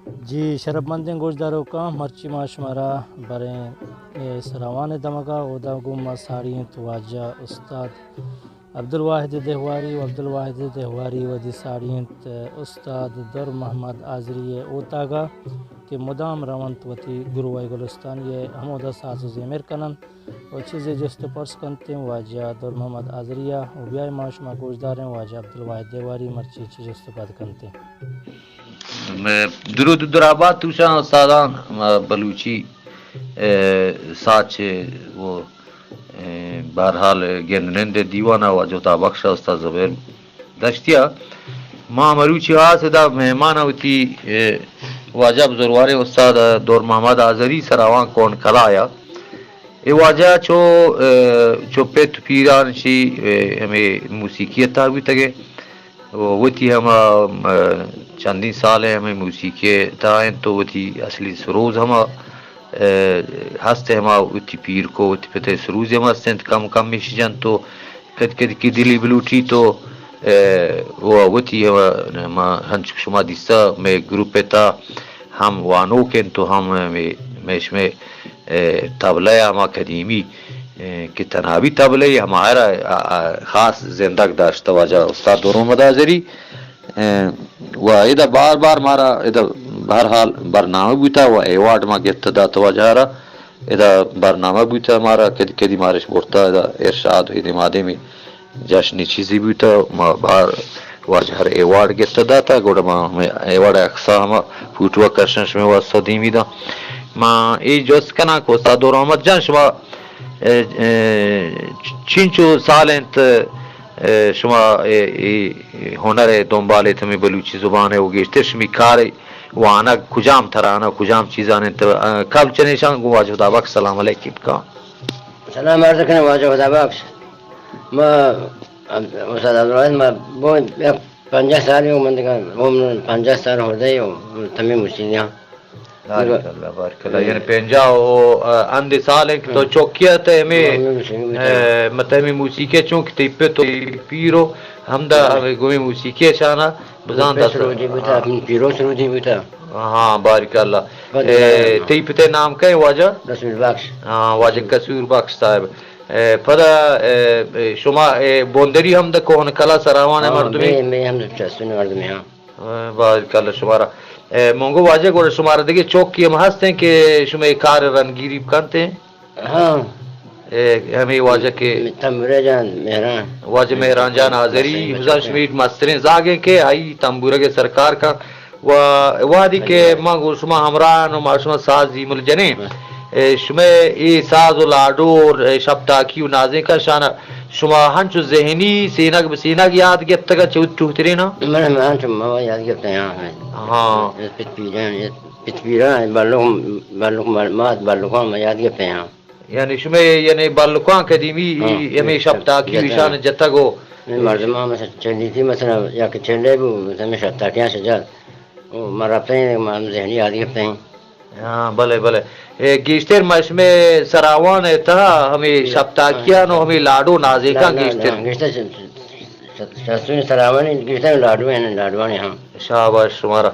जी शरफमंद गोशदारों का मर्ची माशमारा बरें सरावान दमगा उदा गुम साड़ी तवाजा उस्ताद अब्दुल वाहिद देहवारी अब्दुल वाहिद देहवारी वदी साड़ी उस्ताद दर मोहम्मद आजरी ओतागा के मुदाम रवंत वती गुरुवाई गुलस्तान ये हमोदा सासु ज़ेमिर कनन और चीज़ें जस्त पर्स करते हैं वाजा दर मोहम्मद आजरिया उबिया माशमा गोशदार हैं वाजा अब्दुल वाहिद देहवारी मर्ची जस्त बात करते हैं درود درآباد توشان استادان بلوچی ساچ वो बहरहाल गेंदनंद दीवाना व जोता बख्शा उस्ताद ज़ुबैर दश्तिया माँ मरूची आसदा मेहमान होती वाजा बुजुर्गवारे उस्ताद दौर मोहम्मद आजरी सरावां कौन कलाया ए वाजा चो पेट पीरान शी हमें मूसीकी ताबी तगे वती हम चंदी साल है हमें मूसीकी ताएं तो वती असली सरोज हम हस्ते हम उती पीर को उती पते सरोज हम हस्ते कम कम मिशन तो कद कद की दिली बलूटी तो वो वती हम हंच शुमा दिसा में ग्रुप था हम वानो के तो हम में इसमें तबला हम कदीमी कि तनावी तबले हमारा ख़ास जिंदगी दाश्त वजह उस्ताद दोनों मदाजरी व इधर बार बार मारा इधर बहरहाल बरनामा बुता व एवार्ड मा गेत्ता तवजहरा इधर बरनामा बुता मारा कदी कदी मारिश बोलता इधर इरशाद इधर मादे में जश्न चीज़ी बुता बार वजहर एवार्ड गेत्ता दाता गोड़ा मा एवार्ड अक्सा हम फुटवा करशन में वह सदीमी दा माँ ये जोश कना को उस्ताद दोनों मत जान शुमा चिंचो सालेंत शुमा हुनर दंबाले तुम्हें बलूची जुबान है वो गेश्ते शमी कार वाना कुजाम थराना कुजाम चीज़ाने तो कब चने शांग वाजो दाबक सलाम अलैकुम का सलाम अर्ज़ करने वाजो दाबक मैं उस्ताद अब्दुल मैं वो 50 साल हो मंद का वो 50 साल हो गए हो तमें मुश्किलियाँ यानी पेंजा वो अंधे साल है तो चौकिया तो हमें मतलब हमें मूसीके चौक टिप्पे तो पीरो हमदा गोमे मूसीके शाना बजान दस पीरो सरूदी बुता हाँ बारिक अल्लाह टिप्पे नाम क्या है वाजा रसूल बख्श हाँ वाजा कसूर बख्श साहब पता शुमा बोंदरी हमदा कौन कला सरावान है मर्दमी मैं हम चस्सुन मर्द में हाँ बारिक अल्लाह शुमारा मोंगो वाजे गोरे शुमारा देखिए चौक की हम हंसते हैं कि शुमे कार रनगिरी करते हैं हाँ हमें वाजे के तंबूरा जान मेहरान वाजे मेहरान जान आजरी हुज़ार शमीर मस्तरीन जागे के आई तंबूरा के सरकार का वादी के मांगो शुमा हमरान और माशुमा साजी मुलजने शुमे ये साज लाडो और शब्दाकी नाज़े का शाना शुमा हंचु ज़हनी सीना की याद के तक चुहतरे ना मैं हंचु मावा याद करते हैं हाँ पितपीरा बालुका में याद करते हैं यानी शुमे यानी बालुका कदीमी यमे शब्दाकी विशान जत्तगो मर्दमा में चली थी मसला या कि चले वो में शब्दाकियां से जा वो मरते हैं मान ज़हनी याद करते हैं हाँ भले भले गेस्टर मश में सरावान था हमें शब्दाकिया नो हमें लाडो नाजे का गेस्टर सरावान गेस्टर लाडो है लाडवान हाँ शाबाश तुम्हारा